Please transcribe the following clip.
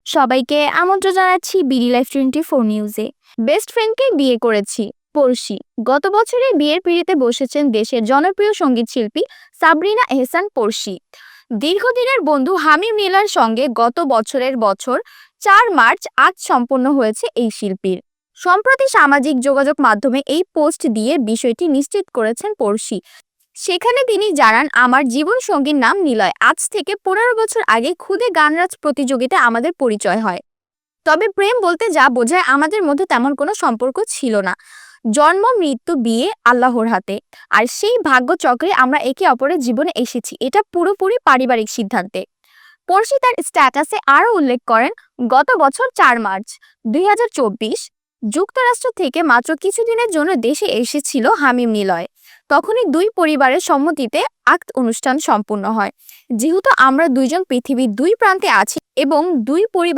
সবাইকে আমন্ত্রণ জানাচ্ছি বিডি লাইফ 24 নিউজে। বেস্ট ফ্রেন্ডকে বিয়ে করেছি, পড়শি। গত বছরে বিয়ের পিঁড়িতে বসেছেন দেশের জনপ্রিয় সঙ্গীত শিল্পী সাবরিনা এহসান পড়শি। দীর্ঘদিনের বন্ধু হামিম নীলার সঙ্গে গত বছরের 4 মার্চ আজ সম্পন্ন হয়েছে এই শিল্পীর। সম্প্রতি সামাজিক যোগাযোগ মাধ্যমে এই পোস্ট দিয়ে বিষয়টি নিশ্চিত করেছেন পড়শি। সেখানে তিনি জানান, আমার জীবন সঙ্গীর নাম নিলয়। আজ থেকে 15 বছর আগে খুদে গানরাজ প্রতিযোগিতায় আমাদের পরিচয় হয়। তবে প্রেম বলতে যা বোঝায় আমাদের মধ্যে তেমন কোনো সম্পর্ক ছিল না। জন্ম মৃত্যু বিয়ে আল্লাহর হাতে, আর সেই ভাগ্যচক্রে আমরা একে অপরের জীবনে এসেছি। এটা পুরোপুরি পারিবারিক সিদ্ধান্তে। পড়শি তার স্ট্যাটাসে আরও উল্লেখ করেন, গত বছর 4 মার্চ 2024 যুক্তরাষ্ট্র থেকে মাত্র কিছুদিনের জন্য দেশে এসেছিল হামিম নিলয়। তখনই দুই পরিবারের সম্মতিতে আক্ত অনুষ্ঠান সম্পূর্ণ হয়। যেহেতু আমরা দুইজন পৃথিবীর দুই প্রান্তে আছি এবং দুই পরিবার